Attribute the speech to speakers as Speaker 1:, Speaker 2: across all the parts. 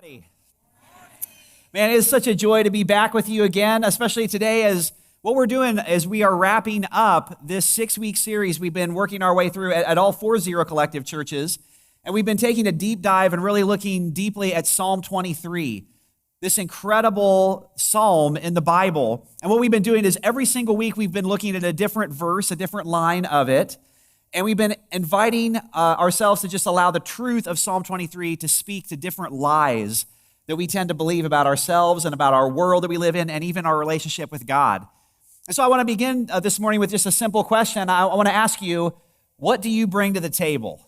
Speaker 1: everybody. Man, it is such a joy to be back with you again, especially today as what we're doing is we are wrapping up this 6-week series we've been working our way through at all 40 Collective churches. And we've been taking a deep dive and really looking deeply at Psalm 23, this incredible psalm in the Bible. And what we've been doing is every single week we've been looking at a different verse, a different line of it. And we've been inviting ourselves to just allow the truth of Psalm 23 to speak to different lies that we tend to believe about ourselves and about our world that we live in and even our relationship with God. And so I want to begin this morning with just a simple question. I want to ask you, what do you bring to the table?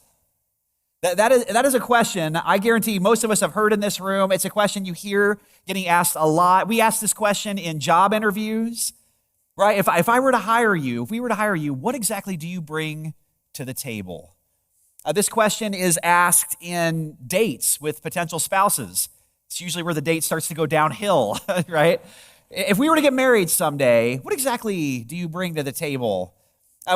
Speaker 1: That is a question I guarantee most of us have heard in this room. It's a question you hear getting asked a lot. We ask this question in job interviews, right? If we were to hire you, what exactly do you bring to the table? This question is asked in dates with potential spouses. It's usually where the date starts to go downhill, right? If we were to get married someday, what exactly do you bring to the table?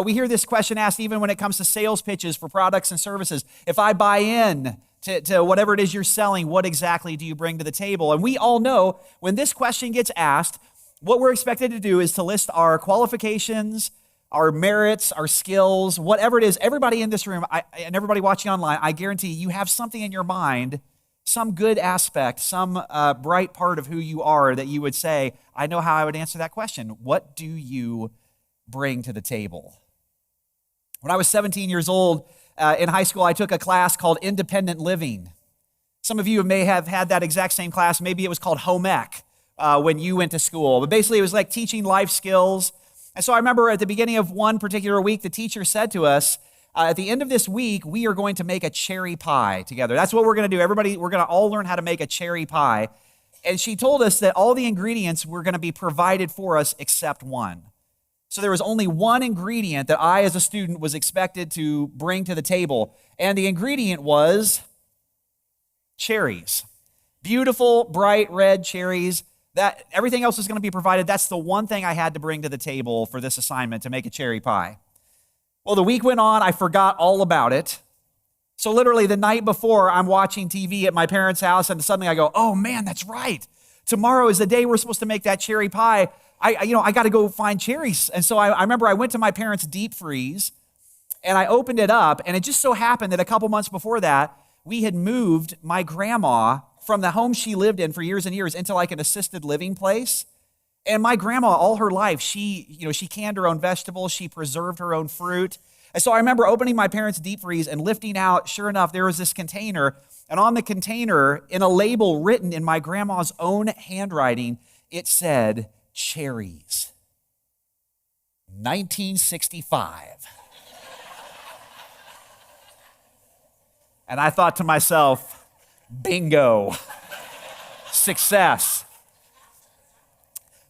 Speaker 1: We hear this question asked even when it comes to sales pitches for products and services. If I buy in to whatever it is you're selling, what exactly do you bring to the table? And we all know when this question gets asked, what we're expected to do is to list our qualifications, our merits, our skills, whatever it is. Everybody in this room and everybody watching online, I guarantee you have something in your mind, some good aspect, some bright part of who you are that you would say, I know how I would answer that question. What do you bring to the table? When I was 17 years old in high school, I took a class called Independent Living. Some of you may have had that exact same class. Maybe it was called home ec when you went to school. But basically, it was like teaching life skills. And so I remember at the beginning of one particular week, the teacher said to us, at the end of this week, we are going to make a cherry pie together. That's what we're going to do. Everybody, we're going to all learn how to make a cherry pie. And she told us that all the ingredients were going to be provided for us except one. So there was only one ingredient that I, as a student, was expected to bring to the table. And the ingredient was cherries. Beautiful, bright red cherries. That everything else was going to be provided. That's the one thing I had to bring to the table for this assignment, to make a cherry pie. Well, the week went on. I forgot all about it. So literally the night before, I'm watching TV at my parents' house, and suddenly I go, oh man, that's right. Tomorrow is the day we're supposed to make that cherry pie. I got to go find cherries. And so I remember I went to my parents' deep freeze, and I opened it up, and it just so happened that a couple months before that, we had moved my grandma from the home she lived in for years and years into like an assisted living place. And my grandma, all her life, she canned her own vegetables, she preserved her own fruit. And so I remember opening my parents' deep freeze and lifting out, sure enough, there was this container. And on the container, in a label written in my grandma's own handwriting, it said, cherries, 1965. And I thought to myself, bingo, success.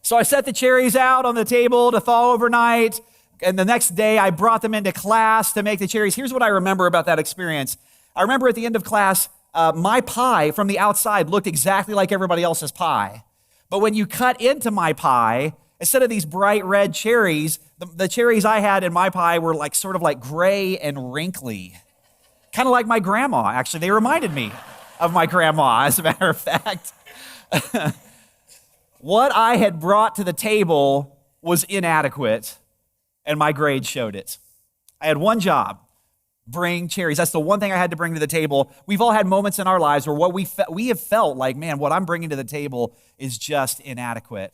Speaker 1: So I set the cherries out on the table to thaw overnight, and the next day I brought them into class to make the cherries. Here's what I remember about that experience. I remember at the end of class, my pie from the outside looked exactly like everybody else's pie. But when you cut into my pie, instead of these bright red cherries, the cherries I had in my pie were like sort of like gray and wrinkly. Kind of like my grandma, actually. They reminded me of my grandma, as a matter of fact. What I had brought to the table was inadequate, and my grades showed it. I had one job, bring cherries. That's the one thing I had to bring to the table. We've all had moments in our lives where what we have felt like, man, what I'm bringing to the table is just inadequate.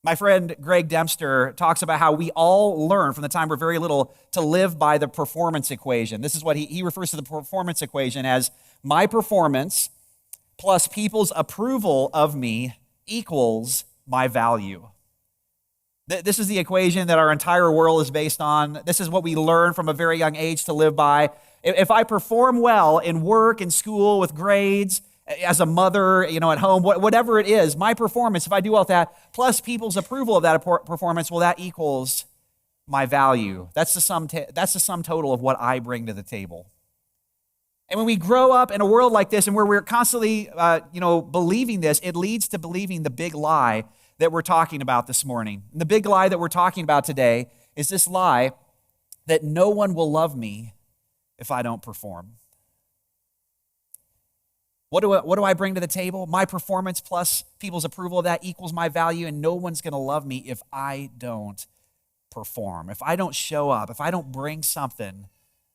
Speaker 1: My friend Greg Dempster talks about how we all learn from the time we're very little to live by the performance equation. This is what he refers to the performance equation as my performance plus people's approval of me equals my value. This is the equation that our entire world is based on. This is what we learn from a very young age to live by. If I perform well in work, in school, with grades, as a mother, at home, whatever it is, my performance, if I do all that, plus people's approval of that performance, well, that equals my value. That's the sum total of what I bring to the table. And when we grow up in a world like this and where we're constantly, believing this, it leads to believing the big lie that we're talking about this morning. And the big lie that we're talking about today is this lie that no one will love me if I don't perform. What do I bring to the table? My performance plus people's approval of that equals my value, and no one's going to love me if I don't perform, if I don't show up, if I don't bring something.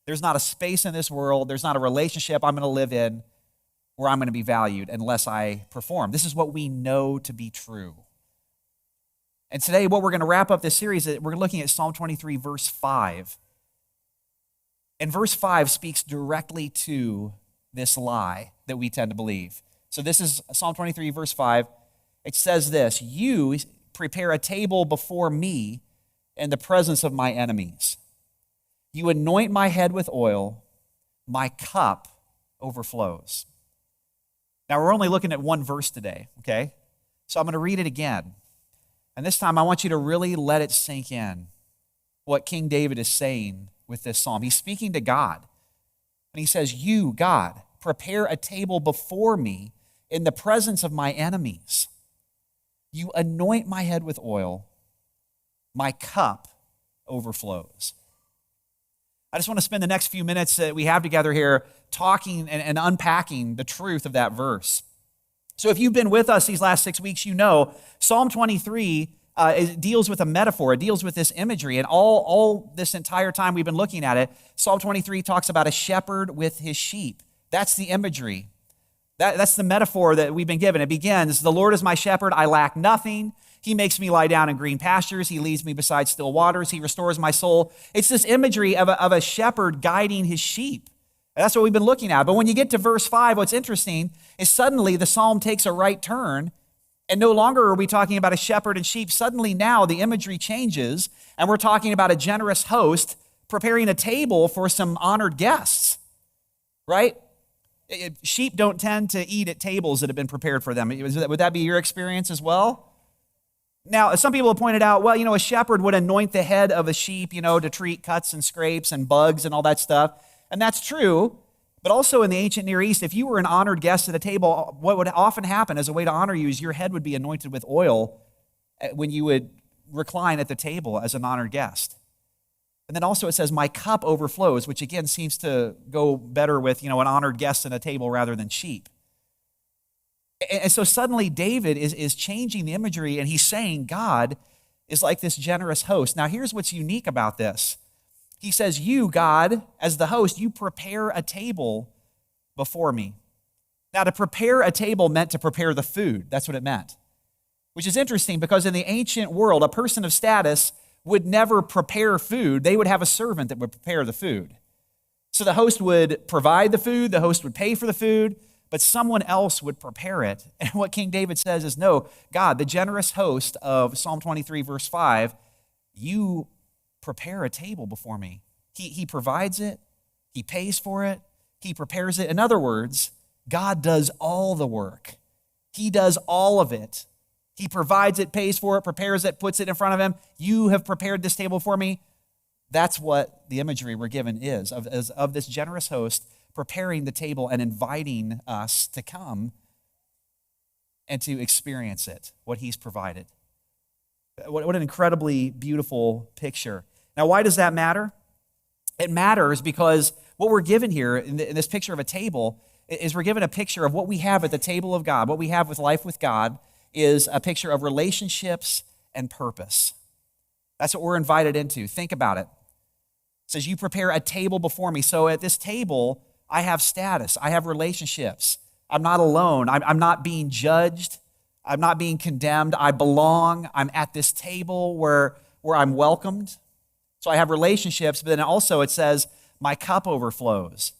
Speaker 1: There's not a space in this world, there's not a relationship I'm going to live in where I'm going to be valued unless I perform. This is what we know to be true. And today, what we're going to wrap up this series, we're looking at Psalm 23, verse 5. And verse 5 speaks directly to this lie that we tend to believe. So this is Psalm 23, verse 5. It says this, "You prepare a table before me in the presence of my enemies. You anoint my head with oil, my cup overflows." Now, we're only looking at one verse today, okay? So I'm going to read it again. And this time, I want you to really let it sink in what King David is saying with this psalm. He's speaking to God. And he says, "You, God, prepare a table before me in the presence of my enemies. You anoint my head with oil, my cup overflows." I just want to spend the next few minutes that we have together here talking and unpacking the truth of that verse. So if you've been with us these last 6 weeks, you know Psalm 23 it deals with a metaphor. It deals with this imagery. And all this entire time we've been looking at it, Psalm 23 talks about a shepherd with his sheep. That's the imagery. That's the metaphor that we've been given. It begins, "The Lord is my shepherd, I lack nothing. He makes me lie down in green pastures. He leads me beside still waters. He restores my soul." It's this imagery of a shepherd guiding his sheep. And that's what we've been looking at. But when you get to verse 5, what's interesting is suddenly the psalm takes a right turn, and no longer are we talking about a shepherd and sheep. Suddenly now the imagery changes, and we're talking about a generous host preparing a table for some honored guests, right? Sheep don't tend to eat at tables that have been prepared for them. Would that be your experience as well? Now, some people have pointed out, well, a shepherd would anoint the head of a sheep, to treat cuts and scrapes and bugs and all that stuff. And that's true. But also in the ancient Near East, if you were an honored guest at a table, what would often happen as a way to honor you is your head would be anointed with oil when you would recline at the table as an honored guest. And then also it says, "My cup overflows," which again seems to go better with, an honored guest at a table rather than sheep. And so suddenly David is changing the imagery, and he's saying God is like this generous host. Now here's what's unique about this. He says, "You, God, as the host, you prepare a table before me." Now to prepare a table meant to prepare the food. That's what it meant. Which is interesting because in the ancient world, a person of status would never prepare food. They would have a servant that would prepare the food. So the host would provide the food, the host would pay for the food, but someone else would prepare it. And what King David says is, no, God, the generous host of Psalm 23, verse 5, you prepare a table before me. He provides it, he pays for it, he prepares it. In other words, God does all the work. He does all of it. He provides it, pays for it, prepares it, puts it in front of him. You have prepared this table for me. That's what the imagery we're given is of this generous host preparing the table and inviting us to come and to experience it, what he's provided. What an incredibly beautiful picture. Now, why does that matter? It matters because what we're given here in this picture of a table is we're given a picture of what we have at the table of God. What we have with life with God is a picture of relationships and purpose. That's what we're invited into. Think about it. It says, you prepare a table before me. So at this table, I have status. I have relationships. I'm not alone. I'm not being judged. I'm not being condemned. I belong. I'm at this table where I'm welcomed. So I have relationships, but then also it says, my cup overflows.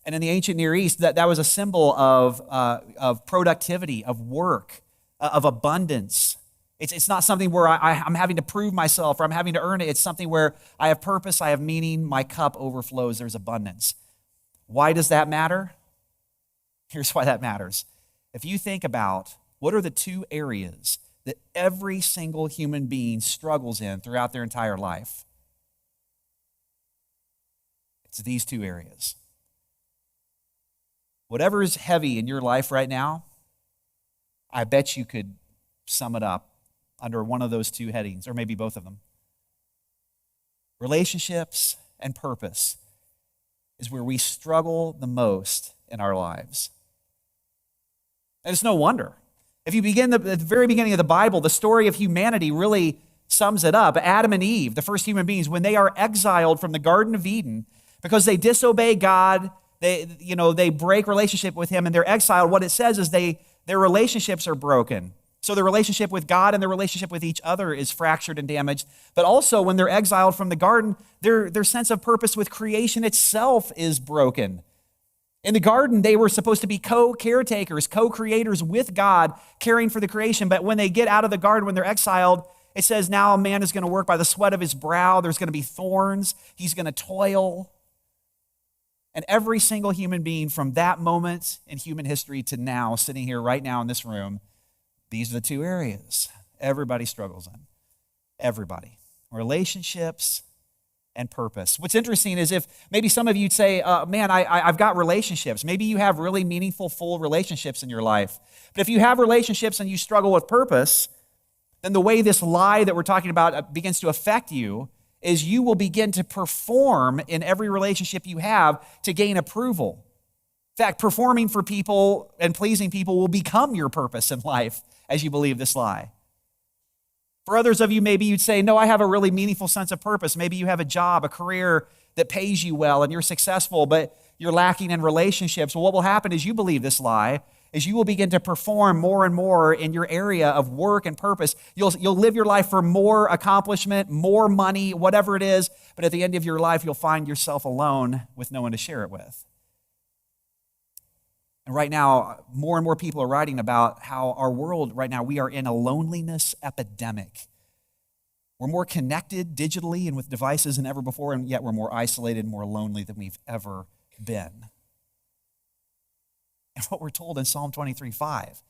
Speaker 1: And in the ancient Near East, that was a symbol of productivity, of work, of abundance. It's not something where I'm having to prove myself or I'm having to earn it. It's something where I have purpose, I have meaning, my cup overflows, there's abundance. Why does that matter? Here's why that matters. If you think about what are the two areas that every single human being struggles in throughout their entire life, it's these two areas. Whatever is heavy in your life right now, I bet you could sum it up under one of those two headings, or maybe both of them. Relationships and purpose is where we struggle the most in our lives. And it's no wonder. If you begin at the very beginning of the Bible, the story of humanity really sums it up. Adam and Eve, the first human beings, when they are exiled from the Garden of Eden because they disobey God, they break relationship with him and they're exiled, what it says is their relationships are broken. So their relationship with God and their relationship with each other is fractured and damaged. But also when they're exiled from the garden, their sense of purpose with creation itself is broken. In the garden, they were supposed to be co-caretakers, co-creators with God, caring for the creation. But when they get out of the garden, when they're exiled, it says now a man is going to work by the sweat of his brow. There's going to be thorns. He's going to toil. And every single human being from that moment in human history to now, sitting here right now in this room, these are the two areas everybody struggles in. Everybody. Relationships and purpose. What's interesting is if maybe some of you'd say, man, I've got relationships. Maybe you have really meaningful, full relationships in your life. But if you have relationships and you struggle with purpose, then the way this lie that we're talking about begins to affect you is you will begin to perform in every relationship you have to gain approval. In fact, performing for people and pleasing people will become your purpose in life as you believe this lie. For others of you, maybe you'd say, no, I have a really meaningful sense of purpose. Maybe you have a job, a career that pays you well and you're successful, but you're lacking in relationships. Well, what will happen is you believe this lie, is you will begin to perform more and more in your area of work and purpose. You'll live your life for more accomplishment, more money, whatever it is, but at the end of your life, you'll find yourself alone with no one to share it with. And right now, more and more people are writing about how our world right now, we are in a loneliness epidemic. We're more connected digitally and with devices than ever before, and yet we're more isolated, more lonely than we've ever been. And what we're told in Psalm 23:5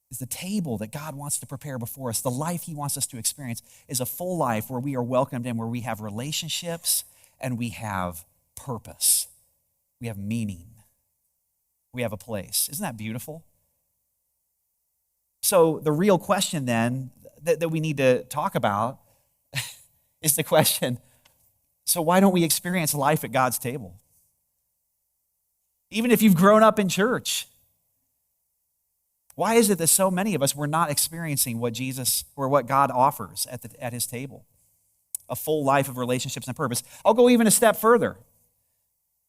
Speaker 1: is the table that God wants to prepare before us, the life he wants us to experience, is a full life where we are welcomed in, where we have relationships and we have purpose. We have meaning. We have a place. Isn't that beautiful? So the real question then that we need to talk about is the question, so why don't we experience life at God's table? Even if you've grown up in church, why is it that so many of us were not experiencing what Jesus or what God offers at his table? A full life of relationships and purpose. I'll go even a step further.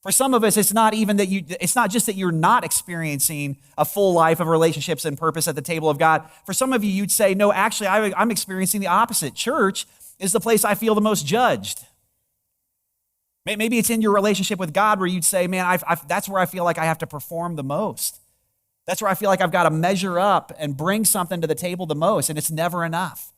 Speaker 1: For some of us, it's not just that you're not experiencing a full life of relationships and purpose at the table of God. For some of you, you'd say, no, actually, I'm experiencing the opposite. Church is the place I feel the most judged. Maybe it's in your relationship with God where you'd say, man, that's where I feel like I have to perform the most. That's where I feel like I've got to measure up and bring something to the table the most, and it's never enough.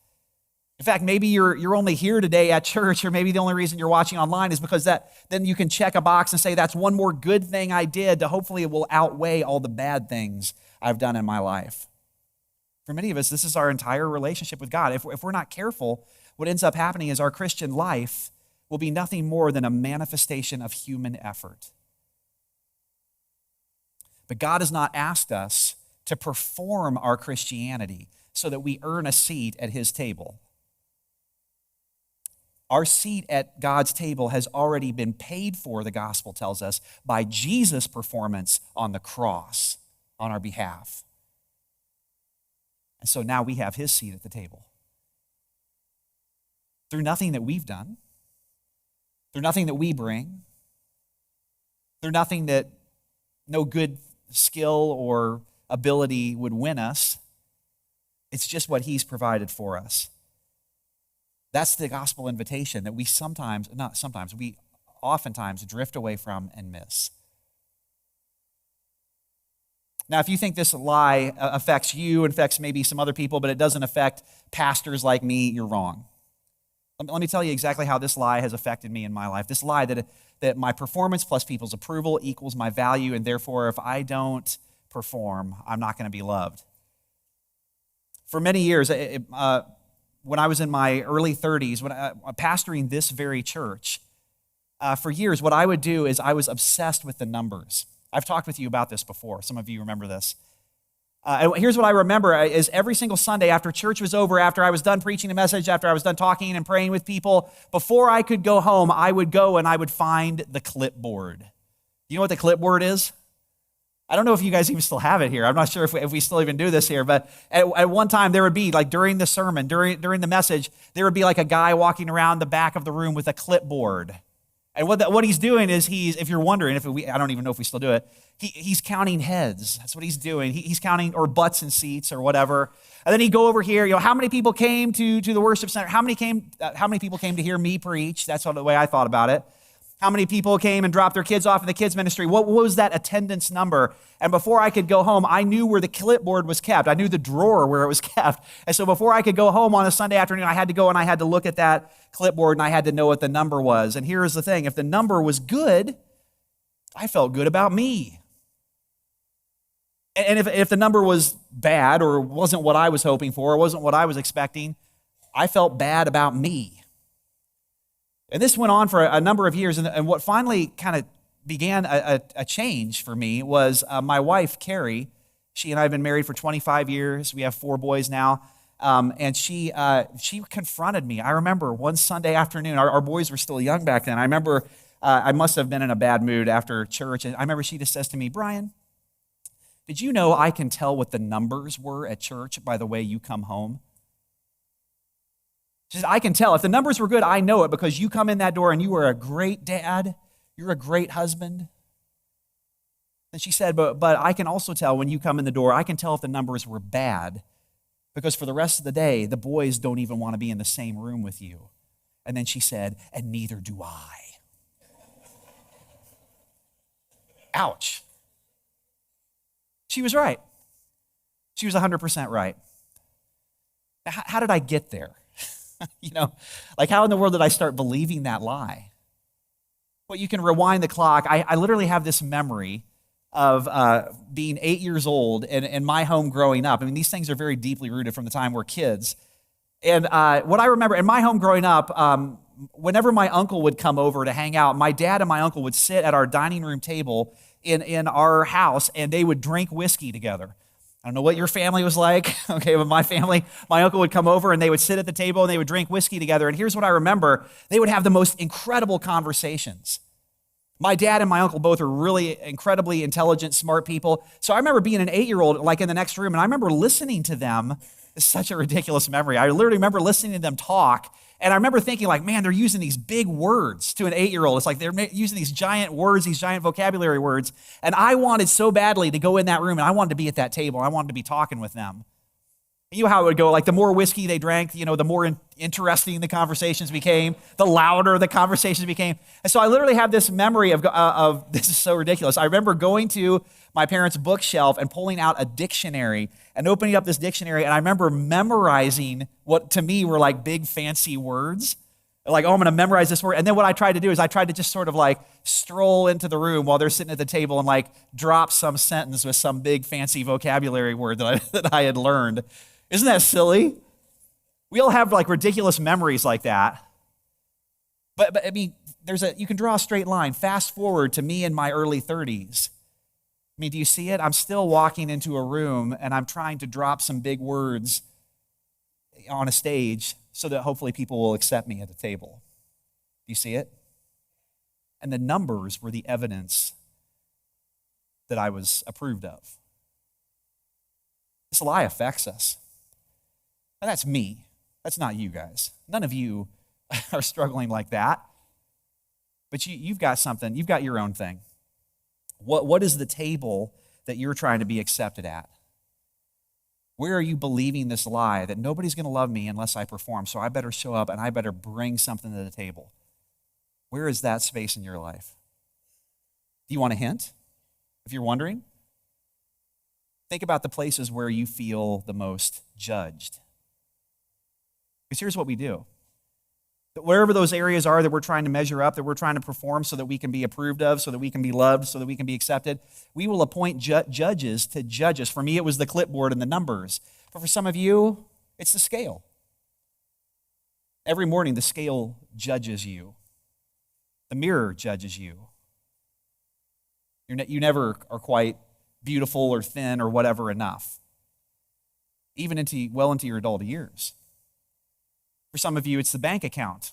Speaker 1: In fact, maybe you're only here today at church, or maybe the only reason you're watching online is because then you can check a box and say, that's one more good thing I did, to hopefully it will outweigh all the bad things I've done in my life. For many of us, this is our entire relationship with God. If we're not careful, what ends up happening is our Christian life will be nothing more than a manifestation of human effort. But God has not asked us to perform our Christianity so that we earn a seat at his table. Our seat at God's table has already been paid for, the gospel tells us, by Jesus' performance on the cross on our behalf. And so now we have his seat at the table. Through nothing that we've done, through nothing that we bring, through nothing that no good skill or ability would win us, it's just what he's provided for us. That's the gospel invitation that we we oftentimes drift away from and miss. Now, if you think this lie affects you, affects maybe some other people, but it doesn't affect pastors like me, you're wrong. Let me tell you exactly how this lie has affected me in my life. This lie that my performance plus people's approval equals my value, and therefore if I don't perform, I'm not going to be loved. For many years, when I was in my early 30s, when pastoring this very church, for years, what I would do is I was obsessed with the numbers. I've talked with you about this before. Some of you remember this. And here's what I remember is every single Sunday after church was over, after I was done preaching a message, after I was done talking and praying with people, before I could go home, I would go and I would find the clipboard. You know what the clipboard is? I don't know if you guys even still have it here. I'm not sure if we still even do this here, but at one time there would be, like during the sermon, during the message, there would be like a guy walking around the back of the room with a clipboard. And what he's doing is if you're wondering, I don't even know if we still do it, he's counting heads. That's what he's doing. He's counting, or butts in seats or whatever. And then he'd go over here, how many people came to the worship center? How many people came to hear me preach? That's the way I thought about it. How many people came and dropped their kids off in the kids ministry? What was that attendance number? And before I could go home, I knew where the clipboard was kept. I knew the drawer where it was kept. And so before I could go home on a Sunday afternoon, I had to go and I had to look at that clipboard and I had to know what the number was. And here's the thing. If the number was good, I felt good about me. And if the number was bad or wasn't what I was hoping for or wasn't what I was expecting, I felt bad about me. And this went on for a number of years, and what finally kind of began a change for me was my wife, Carrie. She and I have been married for 25 years. We have 4 boys now, and she confronted me. I remember one Sunday afternoon, our boys were still young back then. I remember I must have been in a bad mood after church, and I remember she just says to me, "Brian, did you know I can tell what the numbers were at church by the way you come home?" She says, "I can tell. If the numbers were good, I know it because you come in that door and you are a great dad. You're a great husband." And she said, but I can also tell when you come in the door, I can tell if the numbers were bad because for the rest of the day, the boys don't even want to be in the same room with you. And then she said, "And neither do I." Ouch. She was right. She was 100% right. Now, how did I get there? Like how in the world did I start believing that lie? Well, you can rewind the clock. I literally have this memory of being 8 years old and in my home growing up. I mean, these things are very deeply rooted from the time we're kids. And what I remember in my home growing up, whenever my uncle would come over to hang out, my dad and my uncle would sit at our dining room table in our house and they would drink whiskey together. I don't know what your family was like, okay, but my family, my uncle would come over and they would sit at the table and they would drink whiskey together. And here's what I remember. They would have the most incredible conversations. My dad and my uncle both are really incredibly intelligent, smart people. So I remember being an 8-year-old, like in the next room, and I remember listening to them. It's such a ridiculous memory. I literally remember listening to them talk. And I remember thinking like, man, they're using these big words to an 8-year-old. It's like they're using these giant words, these giant vocabulary words. And I wanted so badly to go in that room and I wanted to be at that table. I wanted to be talking with them. You know how it would go, like the more whiskey they drank, the more interesting the conversations became, the louder the conversations became. And so I literally have this memory of this is so ridiculous. I remember going to my parents' bookshelf and pulling out a dictionary and opening up this dictionary. And I remember memorizing what to me were like big fancy words. Like, oh, I'm going to memorize this word. And then what I tried to do is I tried to just sort of like stroll into the room while they're sitting at the table and like drop some sentence with some big fancy vocabulary word that I had learned. Isn't that silly? We all have like ridiculous memories like that. But I mean, you can draw a straight line. Fast forward to me in my early 30s. I mean, do you see it? I'm still walking into a room and I'm trying to drop some big words on a stage so that hopefully people will accept me at the table. Do you see it? And the numbers were the evidence that I was approved of. This lie affects us. And that's me. That's not you guys. None of you are struggling like that. But you've got something. You've got your own thing. What is the table that you're trying to be accepted at? Where are you believing this lie that nobody's going to love me unless I perform, so I better show up and I better bring something to the table? Where is that space in your life? Do you want a hint? If you're wondering, think about the places where you feel the most judged. Because here's what we do. Wherever those areas are that we're trying to measure up, that we're trying to perform so that we can be approved of, so that we can be loved, so that we can be accepted, we will appoint judges to judge us. For me, it was the clipboard and the numbers. But for some of you, it's the scale. Every morning, the scale judges you. The mirror judges you. You never are quite beautiful or thin or whatever enough, even well into your adult years. For some of you, it's the bank account.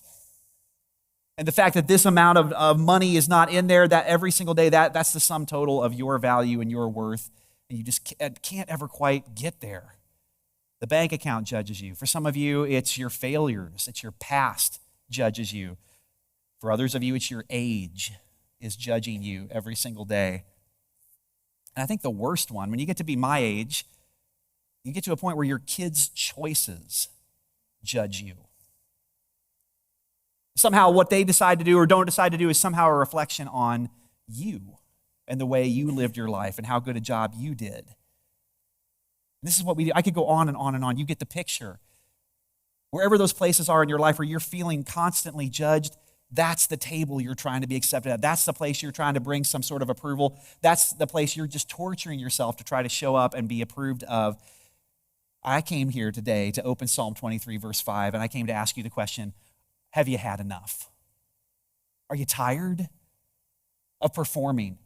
Speaker 1: And the fact that this amount of money is not in there, that every single day, that's the sum total of your value and your worth. And you just can't ever quite get there. The bank account judges you. For some of you, it's your failures. It's your past judges you. For others of you, it's your age is judging you every single day. And I think the worst one, when you get to be my age, you get to a point where your kids' choices judge you. Somehow what they decide to do or don't decide to do is somehow a reflection on you and the way you lived your life and how good a job you did. And this is what we do. I could go on and on and on. You get the picture. Wherever those places are in your life where you're feeling constantly judged, that's the table you're trying to be accepted at. That's the place you're trying to bring some sort of approval. That's the place you're just torturing yourself to try to show up and be approved of. I came here today to open Psalm 23, verse 5, and I came to ask you the question, have you had enough? Are you tired of performing?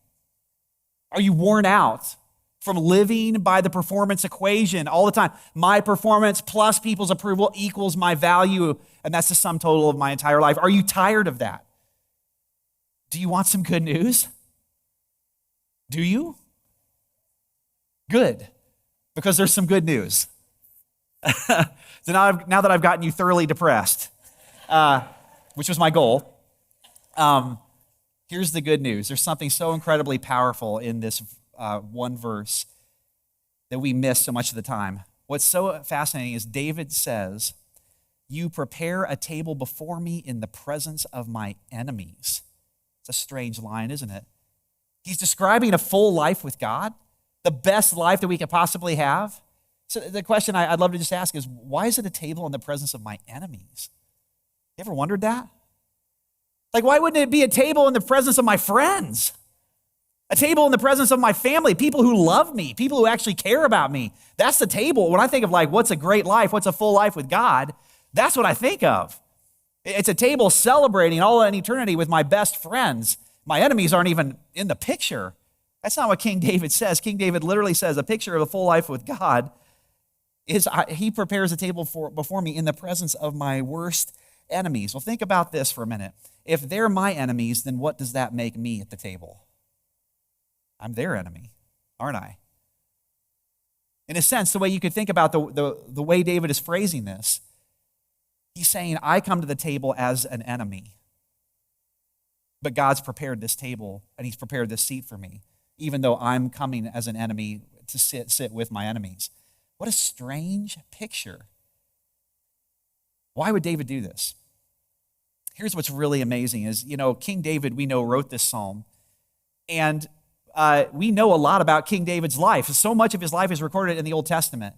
Speaker 1: Are you worn out from living by the performance equation all the time? My performance plus people's approval equals my value, and that's the sum total of my entire life. Are you tired of that? Do you want some good news? Do you? Good, because there's some good news. So now that I've gotten you thoroughly depressed, which was my goal, here's the good news. There's something so incredibly powerful in this one verse that we miss so much of the time. What's so fascinating is David says, you prepare a table before me in the presence of my enemies. It's a strange line, isn't it? He's describing a full life with God, the best life that we could possibly have. So the question I'd love to just ask is, why is it a table in the presence of my enemies? You ever wondered that? Like, why wouldn't it be a table in the presence of my friends? A table in the presence of my family, people who love me, people who actually care about me. That's the table. When I think of like, what's a great life, what's a full life with God, that's what I think of. It's a table celebrating all in eternity with my best friends. My enemies aren't even in the picture. That's not what King David says. King David literally says a picture of a full life with God is he prepares a table before me in the presence of my worst enemies. Well, think about this for a minute. If they're my enemies, then what does that make me at the table? I'm their enemy, aren't I? In a sense, the way you could think about the way David is phrasing this, he's saying, I come to the table as an enemy, but God's prepared this table and he's prepared this seat for me, even though I'm coming as an enemy to sit with my enemies. What a strange picture. Why would David do this? Here's what's really amazing is, King David, we know, wrote this psalm. And we know a lot about King David's life. So much of his life is recorded in the Old Testament.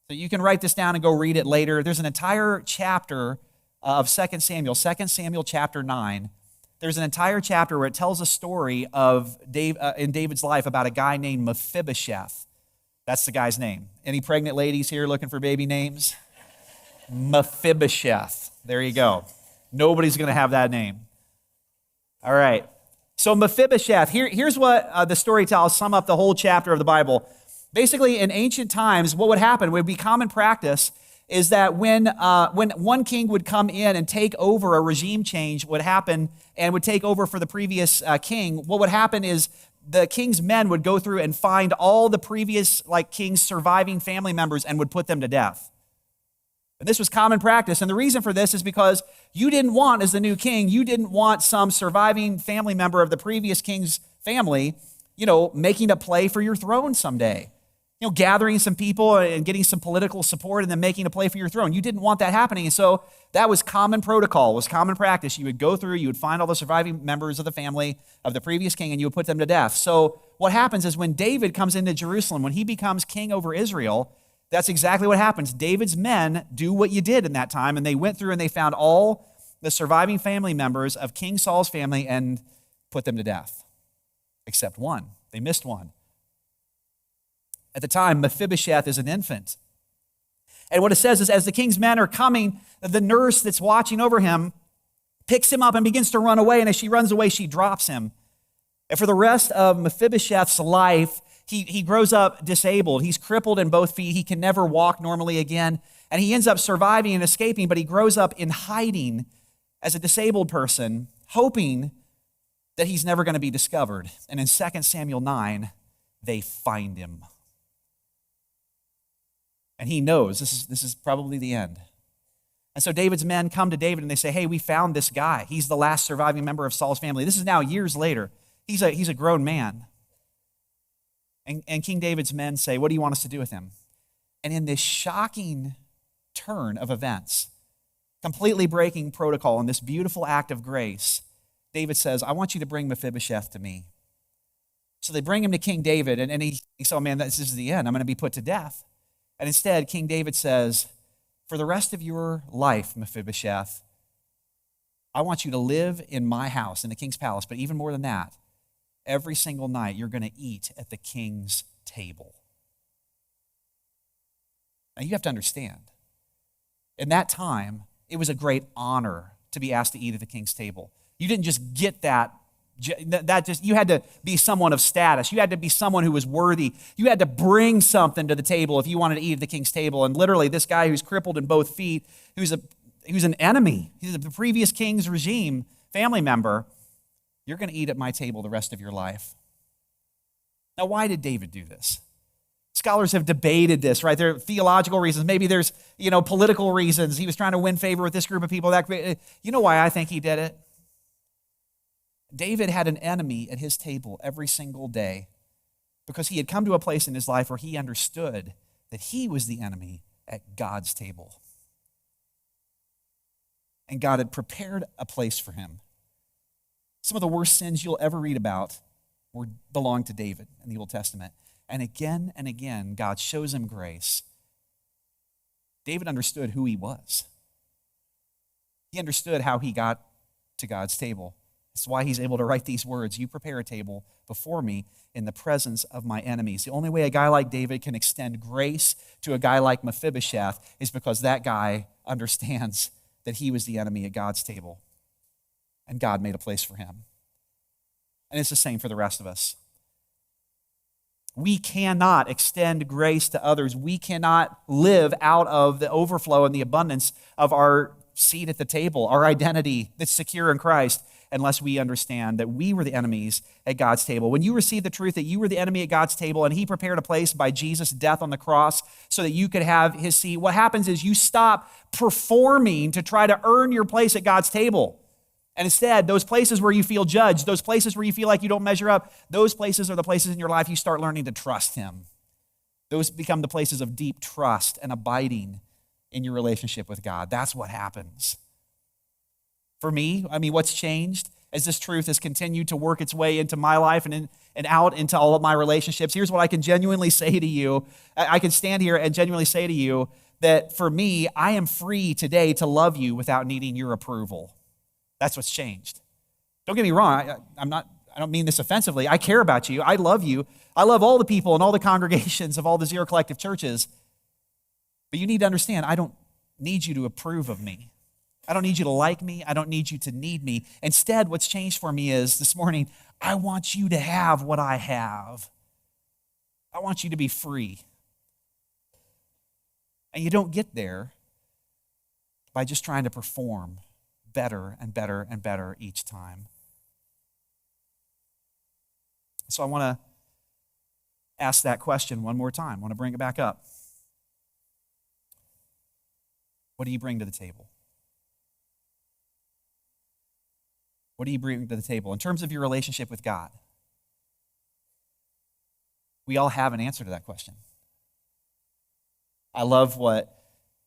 Speaker 1: So you can write this down and go read it later. There's an entire chapter of 2 Samuel chapter 9. There's an entire chapter where it tells a story of in David's life about a guy named Mephibosheth. That's the guy's name. Any pregnant ladies here looking for baby names? Mephibosheth. There you go. Nobody's going to have that name. All right. So Mephibosheth, here's what the story tells, sum up the whole chapter of the Bible. Basically, in ancient times, what would happen, would be common practice, is that when one king would come in and take over, a regime change would happen and would take over for the previous king, what would happen is the king's men would go through and find all the previous king's surviving family members and would put them to death. And this was common practice. And the reason for this is because you didn't want, as the new king, you didn't want some surviving family member of the previous king's family, making a play for your throne someday. Gathering some people and getting some political support and then making a play for your throne. You didn't want that happening. And so that was common protocol, was common practice. You would go through, you would find all the surviving members of the family of the previous king and you would put them to death. So what happens is when David comes into Jerusalem, when he becomes king over Israel, that's exactly what happens. David's men do what you did in that time, and they went through and they found all the surviving family members of King Saul's family and put them to death, except one. They missed one. At the time, Mephibosheth is an infant. And what it says is as the king's men are coming, the nurse that's watching over him picks him up and begins to run away, and as she runs away, she drops him. And for the rest of Mephibosheth's life, he grows up disabled. He's crippled in both feet. He can never walk normally again. And he ends up surviving and escaping, but he grows up in hiding as a disabled person hoping that he's never going to be discovered. And in 2 Samuel 9, they find him. And he knows this is probably the end. And so David's men come to David and they say, hey, we found this guy. He's the last surviving member of Saul's family. This is now years later. He's a grown man. And King David's men say, what do you want us to do with him? And in this shocking turn of events, completely breaking protocol in this beautiful act of grace, David says, I want you to bring Mephibosheth to me. So they bring him to King David, and he says, oh man, this is the end. I'm going to be put to death. And instead, King David says, for the rest of your life, Mephibosheth, I want you to live in my house, in the king's palace, but even more than that, every single night you're going to eat at the king's table. Now you have to understand, in that time, it was a great honor to be asked to eat at the king's table. You didn't just get that you had to be someone of status. You had to be someone who was worthy. You had to bring something to the table if you wanted to eat at the king's table. And literally, this guy who's crippled in both feet, who's an enemy, he's the previous king's regime family member, you're going to eat at my table the rest of your life. Now, why did David do this? Scholars have debated this, right? There are theological reasons. Maybe there's, political reasons. He was trying to win favor with this group of people. You know why I think he did it? David had an enemy at his table every single day because he had come to a place in his life where he understood that he was the enemy at God's table. And God had prepared a place for him. Some of the worst sins you'll ever read about belong to David in the Old Testament. And again, God shows him grace. David understood who he was. He understood how he got to God's table. That's why he's able to write these words, you prepare a table before me in the presence of my enemies. The only way a guy like David can extend grace to a guy like Mephibosheth is because that guy understands that he was the enemy at God's table. And God made a place for him. And it's the same for the rest of us. We cannot extend grace to others. We cannot live out of the overflow and the abundance of our seat at the table, our identity that's secure in Christ, unless we understand that we were the enemies at God's table. When you receive the truth that you were the enemy at God's table and he prepared a place by Jesus' death on the cross so that you could have his seat, what happens is you stop performing to try to earn your place at God's table. And instead, those places where you feel judged, those places where you feel like you don't measure up, those places are the places in your life you start learning to trust him. Those become the places of deep trust and abiding in your relationship with God. That's what happens. For me, what's changed as this truth has continued to work its way into my life and out into all of my relationships? Here's what I can genuinely say to you. I can stand here and genuinely say to you that for me, I am free today to love you without needing your approval. That's what's changed. Don't get me wrong. I don't mean this offensively. I care about you. I love you. I love all the people and all the congregations of all the Zero Collective churches. But you need to understand, I don't need you to approve of me. I don't need you to like me. I don't need you to need me. Instead, what's changed for me is this morning, I want you to have what I have. I want you to be free. And you don't get there by just trying to perform better and better and better each time. So I want to ask that question one more time. I want to bring it back up. What do you bring to the table? What do you bring to the table? In terms of your relationship with God, we all have an answer to that question. I love what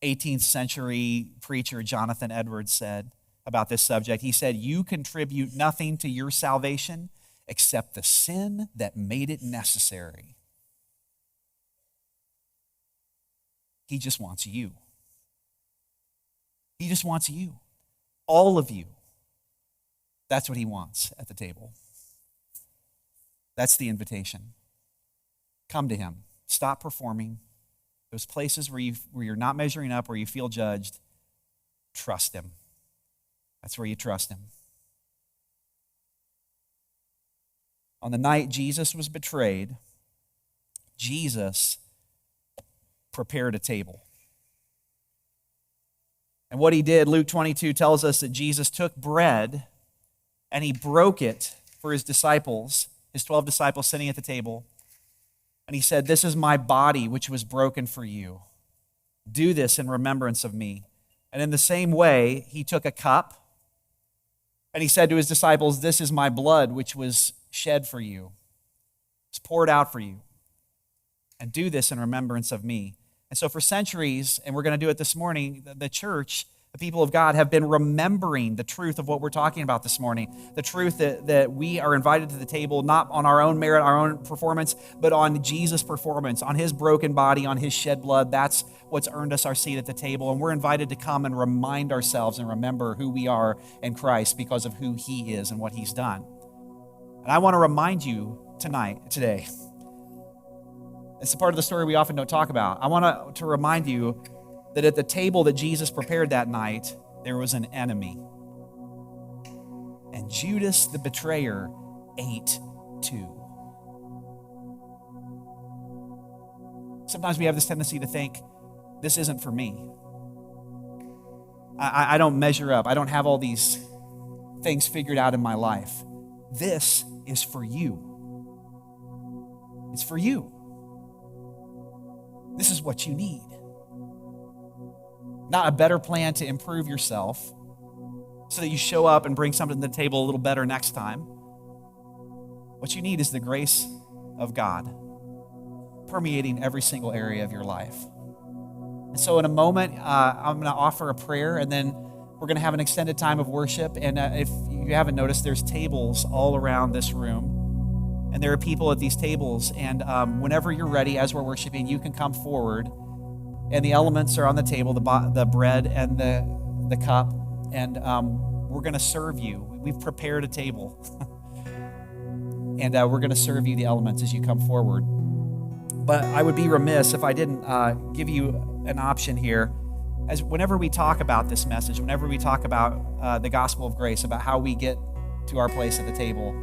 Speaker 1: 18th century preacher Jonathan Edwards said about this subject. He said, you contribute nothing to your salvation except the sin that made it necessary. He just wants you. He just wants you. All of you. That's what he wants at the table. That's the invitation. Come to him. Stop performing. Those places where you're not measuring up, where you feel judged, trust him. That's where you trust him. On the night Jesus was betrayed, Jesus prepared a table. And what he did, Luke 22 tells us that Jesus took bread and he broke it for his disciples, his 12 disciples sitting at the table. And he said, "This is my body, which was broken for you. Do this in remembrance of me." And in the same way, he took a cup, and he said to his disciples, "This is my blood, which was shed for you. It's poured out for you. And do this in remembrance of me." And so for centuries, and we're going to do it this morning, the church, the people of God, have been remembering the truth of what we're talking about this morning. The truth that we are invited to the table, not on our own merit, our own performance, but on Jesus' performance, on his broken body, on his shed blood. That's what's earned us our seat at the table. And we're invited to come and remind ourselves and remember who we are in Christ because of who he is and what he's done. And I want to remind you today, it's a part of the story we often don't talk about. I want to remind you that at the table that Jesus prepared that night, there was an enemy. And Judas, the betrayer, ate too. Sometimes we have this tendency to think, this isn't for me. I don't measure up. I don't have all these things figured out in my life. This is for you. It's for you. This is what you need. Not a better plan to improve yourself so that you show up and bring something to the table a little better next time. What you need is the grace of God permeating every single area of your life. And so in a moment, I'm going to offer a prayer, and then we're going to have an extended time of worship. And if you haven't noticed, there's tables all around this room. And there are people at these tables. And whenever you're ready, as we're worshiping, you can come forward. And the elements are on the table, the bread and the cup. And we're going to serve you. We've prepared a table. And we're going to serve you the elements as you come forward. But I would be remiss if I didn't give you an option here. As whenever we talk about this message, whenever we talk about the gospel of grace, about how we get to our place at the table,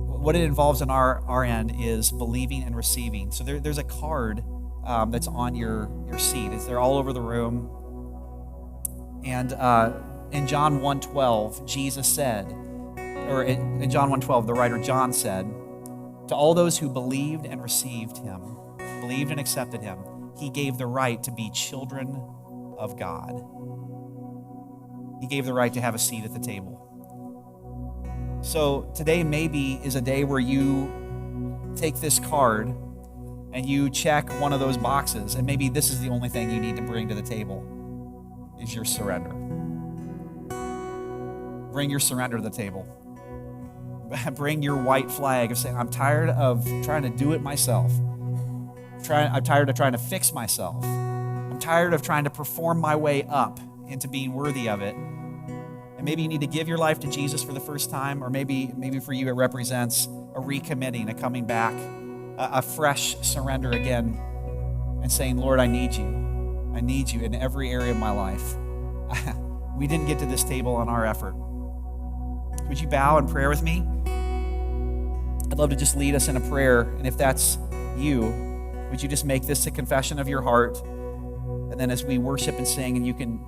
Speaker 1: what it involves on our end is believing and receiving. So there's a card that's on your seat. They're all over the room. And in John 1:12, Jesus said, or in John 1:12, the writer John said, to all those who believed and received him, believed and accepted him, he gave the right to be children of God. He gave the right to have a seat at the table. So today maybe is a day where you take this card and you check one of those boxes, and maybe this is the only thing you need to bring to the table, is your surrender. Bring your surrender to the table. Bring your white flag of saying, I'm tired of trying to do it myself. I'm tired of trying to fix myself. I'm tired of trying to perform my way up into being worthy of it. And maybe you need to give your life to Jesus for the first time, or maybe for you it represents a recommitting, a coming back, a fresh surrender again, and saying, Lord, I need you. I need you in every area of my life. We didn't get to this table on our effort. Would you bow in prayer with me? I'd love to just lead us in a prayer, and if that's you, would you just make this a confession of your heart? And then as we worship and sing, and you can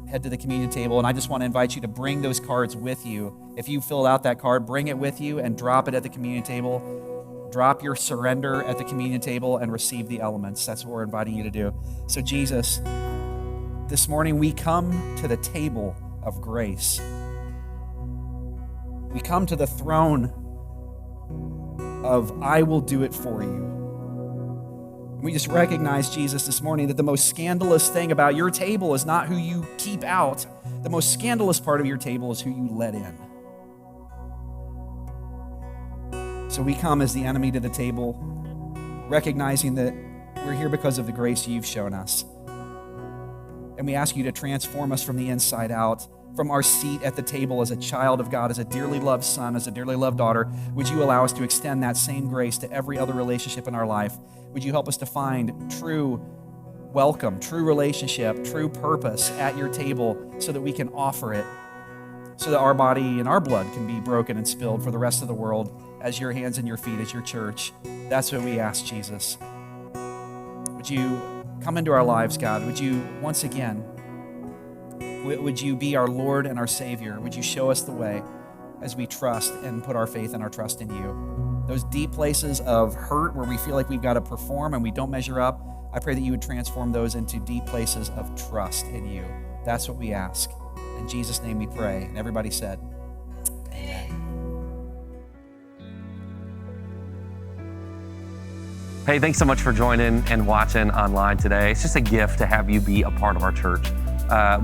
Speaker 1: head to the communion table, and I just want to invite you to bring those cards with you. If you filled out that card, bring it with you and drop it at the communion table. Drop your surrender at the communion table and receive the elements. That's what we're inviting you to do. So Jesus, this morning we come to the table of grace. We come to the throne of I will do it for you. And we just recognize, Jesus, this morning that the most scandalous thing about your table is not who you keep out. The most scandalous part of your table is who you let in. So we come as the enemy to the table, recognizing that we're here because of the grace you've shown us. And we ask you to transform us from the inside out, from our seat at the table as a child of God, as a dearly loved son, as a dearly loved daughter. Would you allow us to extend that same grace to every other relationship in our life? Would you help us to find true welcome, true relationship, true purpose at your table so that we can offer it, so that our body and our blood can be broken and spilled for the rest of the world as your hands and your feet, as your church. That's what we ask, Jesus. Would you come into our lives, God? Would you once again Would you be our Lord and our Savior? Would you show us the way as we trust and put our faith and our trust in you? Those deep places of hurt where we feel like we've got to perform and we don't measure up, I pray that you would transform those into deep places of trust in you. That's what we ask. In Jesus' name we pray. And everybody said, amen.
Speaker 2: Hey, thanks so much for joining and watching online today. It's just a gift to have you be a part of our church.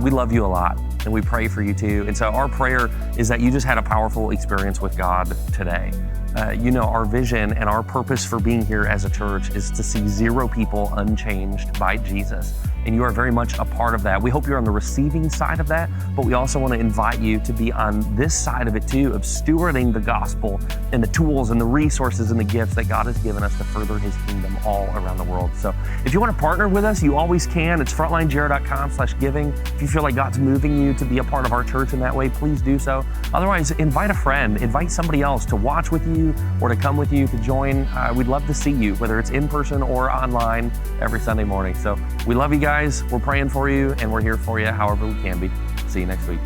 Speaker 2: We love you a lot, and we pray for you too. And so our prayer is that you just had a powerful experience with God today. Our vision and our purpose for being here as a church is to see 0 people unchanged by Jesus. And you are very much a part of that. We hope you're on the receiving side of that, but we also want to invite you to be on this side of it too, of stewarding the gospel and the tools and the resources and the gifts that God has given us to further his kingdom all around the world. So if you want to partner with us, you always can. It's frontlinejr.com/giving. If you feel like God's moving you to be a part of our church in that way, please do so. Otherwise, invite a friend, invite somebody else to watch with you or to come with you to join. We'd love to see you, whether it's in person or online every Sunday morning. So we love you guys. We're praying for you and we're here for you however we can be. See you next week.